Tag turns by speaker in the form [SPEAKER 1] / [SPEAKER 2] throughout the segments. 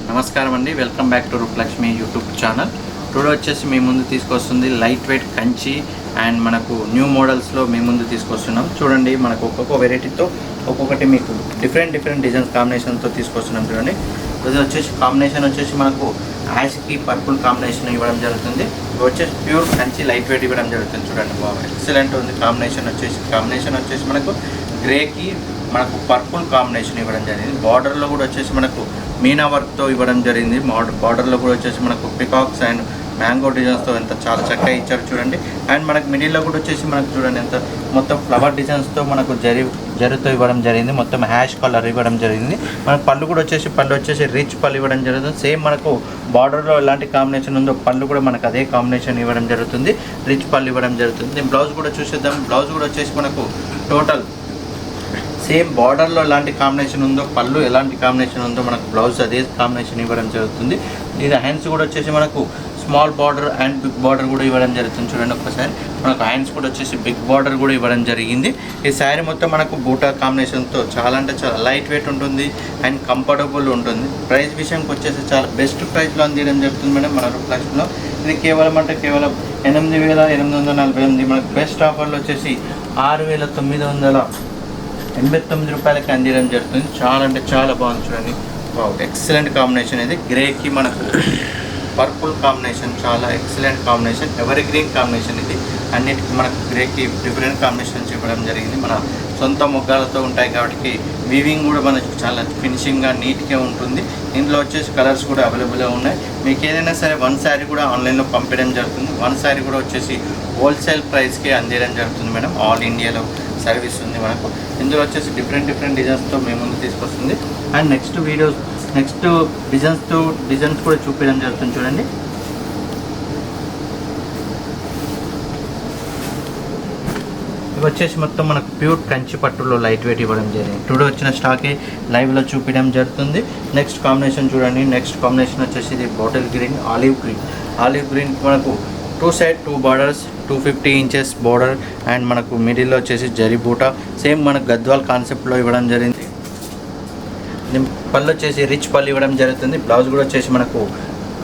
[SPEAKER 1] నమస్కారం అండి, welcome back to Rupalakshmi YouTube channel. Today వచ్చేసి మీ ముందు తీసుకొస్తుంది లైట్ వెయిట్ కంచి అండ్ మనకు న్యూ మోడల్స్లో మీ ముందు తీసుకొస్తున్నాం. చూడండి, మనకు ఒక్కొక్క వెరైటీతో ఒక్కొక్కటి మీకు డిఫరెంట్ డిజైన్స్ కాంబినేషన్తో తీసుకొస్తున్నాం. చూడండి, ఇది వచ్చేసి కాంబినేషన్ వచ్చేసి మనకు యాష్కి పర్పుల్ కాంబినేషన్ ఇవ్వడం జరుగుతుంది. ఇది వచ్చేసి ప్యూర్ కంచి లైట్ వెయిట్ ఇవ్వడం జరుగుతుంది. చూడండి, బాగా ఎక్సలెంట్ ఉంది. కాంబినేషన్ వచ్చేసి మనకు గ్రేకి మనకు పర్పుల్ కాంబినేషన్ ఇవ్వడం జరిగింది. బార్డర్లో కూడా వచ్చేసి మనకు మీనా వర్క్తో ఇవ్వడం జరిగింది. బార్డర్లో కూడా వచ్చేసి మనకు పికాక్స్ అండ్ మ్యాంగో డిజైన్స్తో ఎంత చాలా చక్కగా ఇచ్చారు చూడండి. అండ్ మనకు మిడిల్లో కూడా వచ్చేసి మనకు చూడండి ఎంత మొత్తం ఫ్లవర్ డిజైన్స్తో మనకు జరీతో ఇవ్వడం జరిగింది. మొత్తం హ్యాష్ కలర్ ఇవ్వడం జరిగింది. మనకు పళ్ళు కూడా వచ్చేసి రిచ్ పళ్ళు ఇవ్వడం జరుగుతుంది. సేమ్ మనకు బార్డర్లో ఎలాంటి కాంబినేషన్ ఉందో పళ్ళు కూడా మనకు అదే కాంబినేషన్ ఇవ్వడం జరుగుతుంది. రిచ్ పళ్ళు ఇవ్వడం జరుగుతుంది. బ్లౌజ్ కూడా చూసేద్దాం. బ్లౌజ్ కూడా వచ్చేసి మనకు టోటల్ సేమ్ బార్డర్లో ఎలాంటి కాంబినేషన్ ఉందో పళ్ళు ఎలాంటి కాంబినేషన్ ఉందో మనకు బ్లౌజ్ అదే కాంబినేషన్ ఇవ్వడం జరుగుతుంది. ఇది హ్యాండ్స్ కూడా వచ్చేసి మనకు small border and big border కూడా ఇవ్వడం జరుగుతుంది. చూడండి ఒక్కసారి, మనకు హ్యాండ్స్ కూడా వచ్చేసి బిగ్ బార్డర్ కూడా ఇవ్వడం జరిగింది. ఈ శారీ మొత్తం మనకు బూటా కాంబినేషన్తో చాలా అంటే చాలా లైట్ వెయిట్ ఉంటుంది అండ్ కంఫర్టబుల్ ఉంటుంది. ప్రైస్ విషయానికి వచ్చేసి చాలా బెస్ట్ ప్రైస్లో అందించడం జరుగుతుంది మేడం మన రూపలక్ష్మిలో. ఇది కేవలం 8,848 మనకు బెస్ట్ ఆఫర్లో వచ్చేసి 6,989 రూపాయలకి అందించడం జరుగుతుంది. చాలా అంటే చాలా బాగుంది. చూడండి, ఎక్సలెంట్ కాంబినేషన్. ఇది గ్రేకి మనకు పర్పుల్ కాంబినేషన్, చాలా excellent combination, ever green combination. ఇది అన్నిటికీ మనకు గ్రేకి డిఫరెంట్ కాంబినేషన్స్ ఇవ్వడం జరిగింది. మన సొంత మొగ్గాలతో ఉంటాయి కాబట్టి వీవింగ్ కూడా మనకు చాలా ఫినిషింగ్గా నీట్గా ఉంటుంది. ఇందులో వచ్చేసి కలర్స్ కూడా అవైలబుల్గా ఉన్నాయి. మీకు ఏదైనా సరే వన్ శారీ కూడా ఆన్లైన్లో పంపించడం జరుగుతుంది. వన్ శారీ కూడా వచ్చేసి హోల్సేల్ ప్రైస్కి అందించడం జరుగుతుంది మేడం. ఆల్ ఇండియాలో సర్వీస్ ఉంది మనకు. ఇందులో వచ్చేసి డిఫరెంట్ డిజైన్స్తో మేము ముందు తీసుకొస్తుంది. అండ్ నెక్స్ట్ డిజైన్స్ కూడా చూపించడం జరుగుతుంది. చూడండి, ఇవి వచ్చేసి మొత్తం మనకు ప్యూర్ కంచి పట్టులో లైట్ వెయిట్ ఇవ్వడం జరిగింది. టుడే వచ్చిన స్టాకే లైవ్లో చూపించడం జరుగుతుంది. నెక్స్ట్ కాంబినేషన్ చూడండి. నెక్స్ట్ కాంబినేషన్ వచ్చేసి ఇది బాటిల్ గ్రీన్, ఆలివ్ గ్రీన్ మనకు two side 2 borders, 250 inches border and మనకు మిడిల్లో వచ్చేసి జరీ బూటా. సేమ్ మనకు గద్వాల్ కాన్సెప్ట్లో ఇవ్వడం జరిగింది. పళ్ళు వచ్చేసి రిచ్ పళ్ళు ఇవ్వడం జరుగుతుంది. బ్లౌజ్ కూడా వచ్చేసి మనకు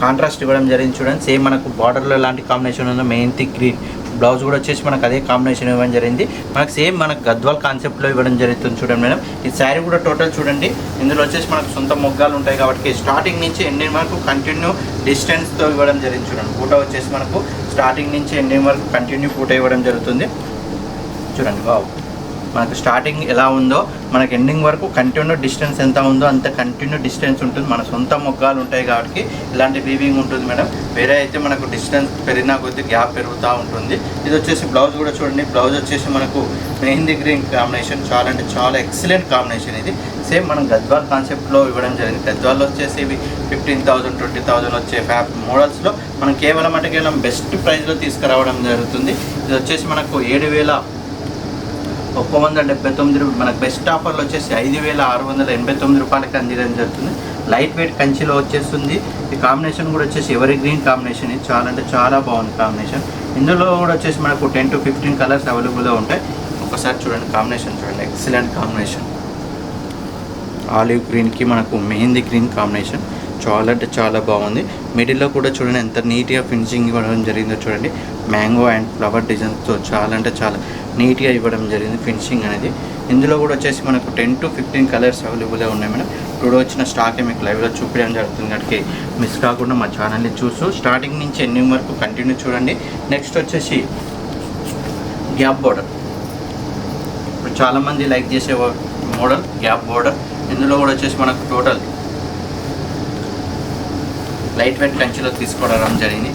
[SPEAKER 1] కాంట్రాస్ట్ ఇవ్వడం జరిగింది. చూడండి, సేమ్ మనకు బార్డర్లో ఎలాంటి కాంబినేషన్ ఉందో మెయిన్ది గ్రీన్. బ్లౌజ్ కూడా వచ్చేసి మనకు అదే కాంబినేషన్ ఇవ్వడం జరిగింది. మనకు సేమ్ మనకు గద్వాల్ కాన్సెప్ట్లో ఇవ్వడం జరుగుతుంది. చూడండి మేడం, ఈ శారీ కూడా టోటల్ చూడండి. ఇందులో వచ్చేసి మనకు సొంత మొగ్గాలు ఉంటాయి కాబట్టి స్టార్టింగ్ నుంచి ఎండింగ్ వరకు కంటిన్యూ డిస్టెన్స్తో ఇవ్వడం జరిగింది. చూడండి, పూట వచ్చేసి మనకు స్టార్టింగ్ నుంచి ఎండింగ్ వరకు కంటిన్యూ పూట ఇవ్వడం జరుగుతుంది. చూడండి, మనకు స్టార్టింగ్ ఎలా ఉందో మనకు ఎండింగ్ వరకు కంటిన్యూ డిస్టెన్స్ ఎంత ఉందో అంత కంటిన్యూ డిస్టెన్స్ ఉంటుంది. మన సొంత మొగ్గాలు ఉంటాయి కాబట్టి ఇలాంటి వీవింగ్ ఉంటుంది మేడం. వేరే అయితే మనకు డిస్టెన్స్ పెరిగినా కొద్ది గ్యాప్ పెరుగుతూ ఉంటుంది. ఇది వచ్చేసి బ్లౌజ్ కూడా చూడండి. బ్లౌజ్ వచ్చేసి మనకు మెహందీ గ్రీన్ కాంబినేషన్, చాలా అంటే చాలా ఎక్సలెంట్ కాంబినేషన్. ఇది సేమ్ మనం గద్వాల్ కాన్సెప్ట్లో ఇవ్వడం జరిగింది. గద్వాల్లో వచ్చేసి ఇవి 15,000 20,000 వచ్చే మోడల్స్లో మనం కేవలం బెస్ట్ ప్రైస్లో తీసుకురావడం జరుగుతుంది. ఇది వచ్చేసి మనకు 7,179 మనకు బెస్ట్ ఆఫర్లో వచ్చేసి 5,689 రూపాయలకి అందించడం జరుగుతుంది. లైట్ వెయిట్ కంచిలో వచ్చేస్తుంది. ఈ కాంబినేషన్ కూడా వచ్చేసి ఎవరి గ్రీన్ కాంబినేషన్. ఇది చాలా అంటే చాలా బాగుంది కాంబినేషన్. ఇందులో కూడా వచ్చేసి మనకు 10 to 15 కలర్స్ అవైలబుల్గా ఉంటాయి. ఒకసారి చూడండి, కాంబినేషన్ చూడండి, ఎక్సలెంట్ కాంబినేషన్. ఆలివ్ గ్రీన్కి మనకు మెహందీ గ్రీన్ కాంబినేషన్ చాలా అంటే చాలా బాగుంది. మిడిల్లో కూడా చూడండి ఎంత నీట్గా ఫినిషింగ్ ఇవ్వడం జరిగిందో. చూడండి, మ్యాంగో అండ్ ఫ్లవర్ డిజైన్స్తో చాలా అంటే చాలా నీట్గా ఇవ్వడం జరిగింది ఫినిషింగ్ అనేది. ఇందులో కూడా వచ్చేసి మనకు 10 to 15 కలర్స్ అవైలబుల్గా ఉన్నాయి మేడం. టుడే వచ్చిన స్టాకే మీకు లైవ్లో చూపించడం జరుగుతుంది కాబట్టి మిస్ కాకుండా మా ఛానల్ని చూస్తూ స్టార్టింగ్ నుంచి ఎండింగ్ వరకు కంటిన్యూ చూడండి. నెక్స్ట్ వచ్చేసి గ్యాప్ బార్డర్. ఇప్పుడు చాలామంది లైక్ చేసే మోడల్ గ్యాప్ బార్డర్. ఇందులో కూడా వచ్చేసి మనకు టోటల్ లైట్ వెయిట్ కంచిలో తీసుకోవడం జరిగింది.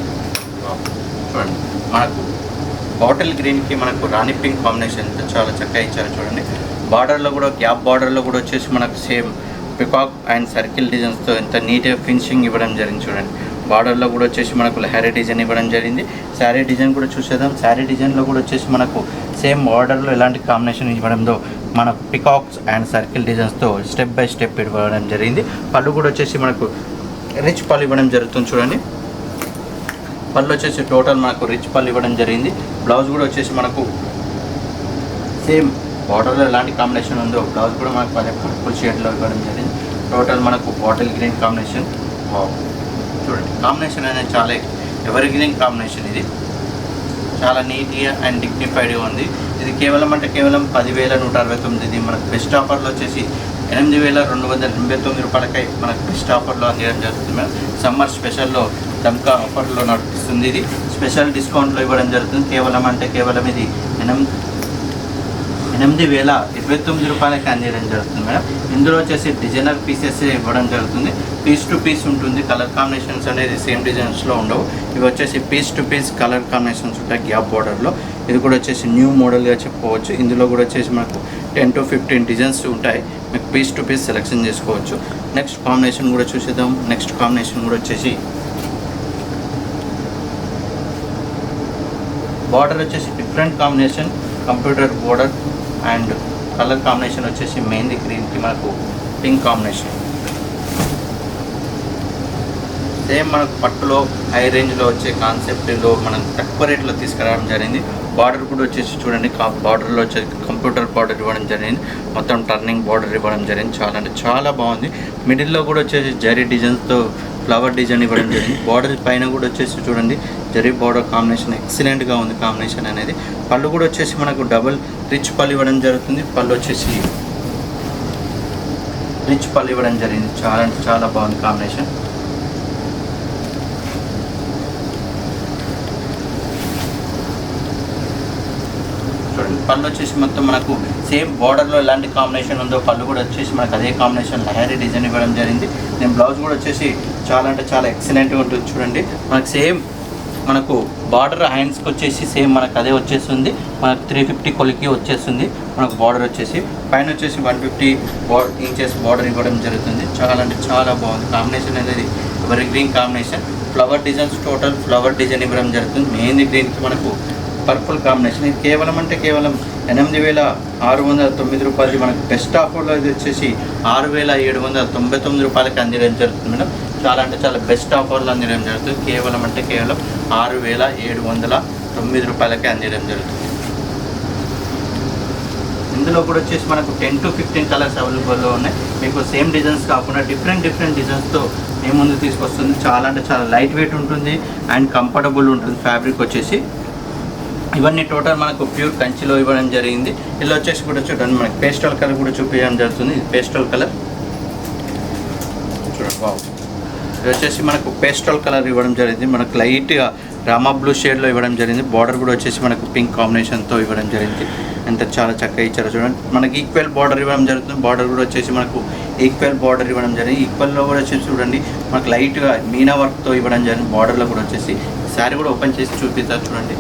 [SPEAKER 1] చూడండి, మనకు బాటిల్ గ్రీన్కి మనకు రాణి పింక్ కాంబినేషన్ చాలా చక్కగా ఇచ్చారు. చూడండి, బార్డర్లో కూడా గ్యాప్ బార్డర్లో కూడా వచ్చేసి మనకు సేమ్ పికాక్ అండ్ సర్కిల్ డిజైన్స్తో ఎంత నీట్గా ఫినిషింగ్ ఇవ్వడం జరిగింది. చూడండి, బార్డర్లో కూడా వచ్చేసి మనకు లహరీ డిజైన్ ఇవ్వడం జరిగింది. శారీ డిజైన్ కూడా చూసేద్దాం. శారీ డిజైన్లో కూడా వచ్చేసి మనకు సేమ్ బార్డర్లో ఎలాంటి కాంబినేషన్ ఇవ్వడంతో మనకు పికాక్స్ అండ్ సర్కిల్ డిజైన్స్తో స్టెప్ బై స్టెప్ ఇవ్వడం జరిగింది. పళ్ళు కూడా వచ్చేసి మనకు రిచ్ పళ్ళు ఇవ్వడం జరుగుతుంది. చూడండి, పళ్ళు వచ్చేసి టోటల్ మనకు రిచ్ పళ్ళు ఇవ్వడం జరిగింది. బ్లౌజ్ కూడా వచ్చేసి మనకు సేమ్ బార్డర్లో ఎలాంటి కాంబినేషన్ ఉందో బ్లౌజ్ కూడా మనకు పర్పుల్ షేడ్లో ఇవ్వడం జరిగింది. టోటల్ మనకు బాటిల్ గ్రీన్ కాంబినేషన్ వావ్, చూడండి కాంబినేషన్ అనేది చాలా ఎవర్-గ్రీన్ కాంబినేషన్. ఇది చాలా నీట్గా అండ్ డిగ్నిఫైడ్గా ఉంది. ఇది కేవలం 10,169. ఇది మనకు బెస్ట్ ఆఫర్లో వచ్చేసి 8,289 రూపాయలకై మనకు బెస్ట్ ఆఫర్లో అందించడం జరుగుతుంది మేడం. సమ్మర్ స్పెషల్లో దమ్కా ఆఫర్లో నడుస్తుంది. ఇది స్పెషల్ డిస్కౌంట్లో ఇవ్వడం జరుగుతుంది. కేవలం ఇది 8,029 రూపాయలకి అందించడం జరుగుతుంది మేడం. ఇందులో వచ్చేసి డిజైనర్ పీసెస్ ఇవ్వడం జరుగుతుంది. పీస్ టు పీస్ ఉంటుంది. కలర్ కాంబినేషన్స్ అనేది సేమ్ డిజైన్స్లో ఉండవు. ఇవి వచ్చేసి piece to piece colour combinations ఉంటాయి గ్యాప్ బార్డర్లో. ఇది కూడా వచ్చేసి న్యూ మోడల్గా చెప్పుకోవచ్చు. ఇందులో కూడా వచ్చేసి మనకు 10 to 15 డిజైన్స్ ఉంటాయి. మీకు పీస్ టు పీస్ సెలెక్షన్ చేసుకోవచ్చు. నెక్స్ట్ కాంబినేషన్ కూడా చూసేద్దాం. నెక్స్ట్ కాంబినేషన్ కూడా వచ్చేసి బార్డర్ వచ్చేసి different combination, computer border and colour combination వచ్చేసి మెహందీ గ్రీన్కి మనకు పింక్ కాంబినేషన్. సేమ్ మనకు పట్టులో హై రేంజ్లో వచ్చే కాన్సెప్ట్లో మనం తక్కువ రేట్లో తీసుకురావడం జరిగింది. బార్డర్ కూడా వచ్చేసి చూడండి, బార్డర్లో వచ్చేసి కంప్యూటర్ బార్డర్ ఇవ్వడం జరిగింది. మొత్తం టర్నింగ్ బార్డర్ ఇవ్వడం జరిగింది. చాలా అంటే చాలా బాగుంది. మిడిల్లో కూడా వచ్చేసి జరీ డిజైన్స్తో ఫ్లవర్ డిజైన్ ఇవ్వడం జరిగింది. బార్డర్ పైన కూడా వచ్చేసి చూడండి జరీ బార్డర్ కాంబినేషన్ ఎక్సలెంట్గా ఉంది కాంబినేషన్ అనేది. పళ్ళు కూడా వచ్చేసి మనకు డబుల్ రిచ్ పళ్ళు ఇవ్వడం జరుగుతుంది. పళ్ళు వచ్చేసి రిచ్ పళ్ళు ఇవ్వడం జరిగింది. చాలా అంటే చాలా బాగుంది కాంబినేషన్. చూడండి పళ్ళు వచ్చేసి మొత్తం మనకు సేమ్ బార్డర్లో ఎలాంటి కాంబినేషన్ ఉందో పళ్ళు కూడా వచ్చేసి మనకు అదే కాంబినేషన్ లహరీ డిజైన్ ఇవ్వడం జరిగింది. నేను బ్లౌజ్ కూడా వచ్చేసి చాలా అంటే చాలా ఎక్సలెంట్గా ఉంటుంది. చూడండి మనకు సేమ్ మనకు బార్డర్ హ్యాండ్స్కి వచ్చేసి సేమ్ మనకు అదే వచ్చేస్తుంది. మనకు 350 కొలికి వచ్చేస్తుంది. మనకు బార్డర్ వచ్చేసి పైన వచ్చేసి 150 ఇంచెస్ బార్డర్ ఇవ్వడం జరుగుతుంది. చాలా అంటే చాలా బాగుంది కాంబినేషన్ అనేది. Ever-green combination, flower designs, total flower design ఇవ్వడం జరుగుతుంది. మెహందీ గ్రీన్కి మనకు పర్పుల్ కాంబినేషన్. ఇది కేవలం 8,609 రూపాయలు. మనకు బెస్ట్ ఆఫర్లో ఇది వచ్చేసి 6,799 రూపాయలకి అందించడం జరుగుతుంది మేడం. చాలా అంటే చాలా బెస్ట్ ఆఫర్లో అందించడం జరుగుతుంది. కేవలం 6,709 రూపాయలకి అందించడం జరుగుతుంది. ఇందులో కూడా వచ్చేసి మనకు 10 to 15 కలర్స్ అవైలబుల్లో ఉన్నాయి. మీకు సేమ్ డిజైన్స్ కాకుండా డిఫరెంట్ డిజైన్స్తో మీ ముందు తీసుకొస్తుంది. చాలా అంటే చాలా లైట్ వెయిట్ ఉంటుంది అండ్ కంఫర్టబుల్ ఉంటుంది. ఫ్యాబ్రిక్ వచ్చేసి ఇవన్నీ టోటల్ మనకు ప్యూర్ కంచిలో ఇవ్వడం జరిగింది. ఇలా వచ్చేసి కూడా చూడండి మనకి పేస్టల్ కలర్ కూడా చూపించడం జరుగుతుంది. ఇది పేస్టల్ కలర్ చూడండి. బాగు ఇది వచ్చేసి మనకు పేస్టల్ కలర్ ఇవ్వడం జరిగింది. మనకు లైట్గా రామా బ్లూ షేడ్లో ఇవ్వడం జరిగింది. బార్డర్ కూడా వచ్చేసి మనకు పింక్ కాంబినేషన్తో ఇవ్వడం జరిగింది. అంటే చాలా చక్కగా ఇచ్చారు చూడండి. మనకి ఈక్వల్ బార్డర్ ఇవ్వడం జరుగుతుంది. బార్డర్ కూడా వచ్చేసి మనకు ఈక్వల్ బార్డర్ ఇవ్వడం జరిగింది. ఈక్వల్లో కూడా వచ్చేసి చూడండి మనకు లైట్గా మీనా వర్క్తో ఇవ్వడం జరిగింది. బార్డర్లో కూడా వచ్చేసి శారీ కూడా ఓపెన్ చేసి చూపిస్తారు చూడండి.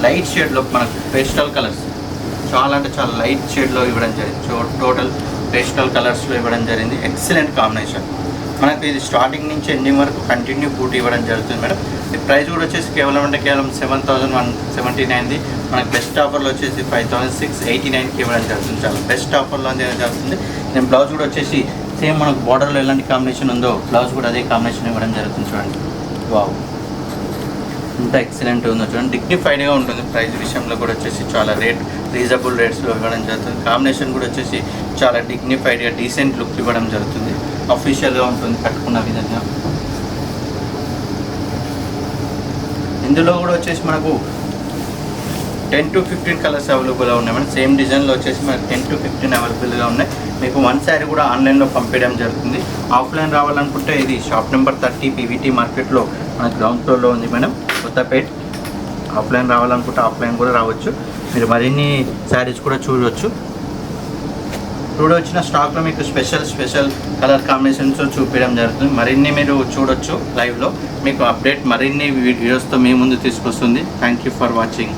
[SPEAKER 1] లైట్ షేడ్లో మనకు పేస్టల్ కలర్స్ చాలా అంటే చాలా లైట్ షేడ్లో ఇవ్వడం జరిగింది. టోటల్ పేస్టల్ కలర్స్లో ఇవ్వడం జరిగింది. Excellent combination. మనకు ఇది స్టార్టింగ్ నుంచి ఎండింగ్ వరకు కంటిన్యూ బూట్ ఇవ్వడం జరుగుతుంది మేడం. ఈ ప్రైస్ కూడా వచ్చేసి కేవలం 7,179. మనకు బెస్ట్ ఆఫర్లో వచ్చేసి 5,689కి ఇవ్వడం జరుగుతుంది. చాలా బెస్ట్ ఆఫర్లో అందించడం జరుగుతుంది. నేను బ్లౌజ్ కూడా వచ్చేసి సేమ్ మనకు బార్డర్లో ఎలాంటి కాంబినేషన్ ఉందో బ్లౌజ్ కూడా అదే కాంబినేషన్ ఇవ్వడం జరుగుతుంది. చూడండి వావ్ ఇంత ఎక్సలెంట్ ఉందో చూడండి. డిగ్నిఫైడ్గా ఉంటుంది. ప్రైస్ విషయంలో కూడా వచ్చేసి చాలా రీజనబుల్ రేట్స్లో ఇవ్వడం జరుగుతుంది. కాంబినేషన్ కూడా వచ్చేసి చాలా డిగ్నిఫైడ్గా డీసెంట్ లుక్ ఇవ్వడం జరుగుతుంది. అఫీషియల్గా ఉంటుంది కట్టుకున్న విధంగా. ఇందులో కూడా వచ్చేసి మనకు 10 to 15 కలర్స్ అవైలబుల్గా ఉన్నాయి. మన సేమ్ డిజైన్లో వచ్చేసి మనకు 10 to 15 అవైలబుల్గా ఉన్నాయి. మీకు 1 శారీ కూడా ఆన్లైన్లో పంపించడం జరుగుతుంది. ఆఫ్లైన్ రావాలనుకుంటే ఇది షాప్ నెంబర్ 30 PVT మార్కెట్లో మన గ్రౌండ్ ఫ్లోర్లో ఉంది మేడం, కొత్తపేట్. ఆఫ్లైన్ రావాలనుకుంటే ఆఫ్లైన్ కూడా రావచ్చు. మీరు మరిన్ని శారీస్ కూడా చూడవచ్చు. ఇప్పుడు వచ్చిన స్టాక్లో మీకు స్పెషల్ కలర్ కాంబినేషన్స్ చూపించడం జరుగుతుంది. మరిన్ని మీరు చూడొచ్చు లైవ్లో. మీకు అప్డేట్ మరిన్ని వీడియోస్తో మీ ముందు తీసుకొస్తుంది. Thank you for watching.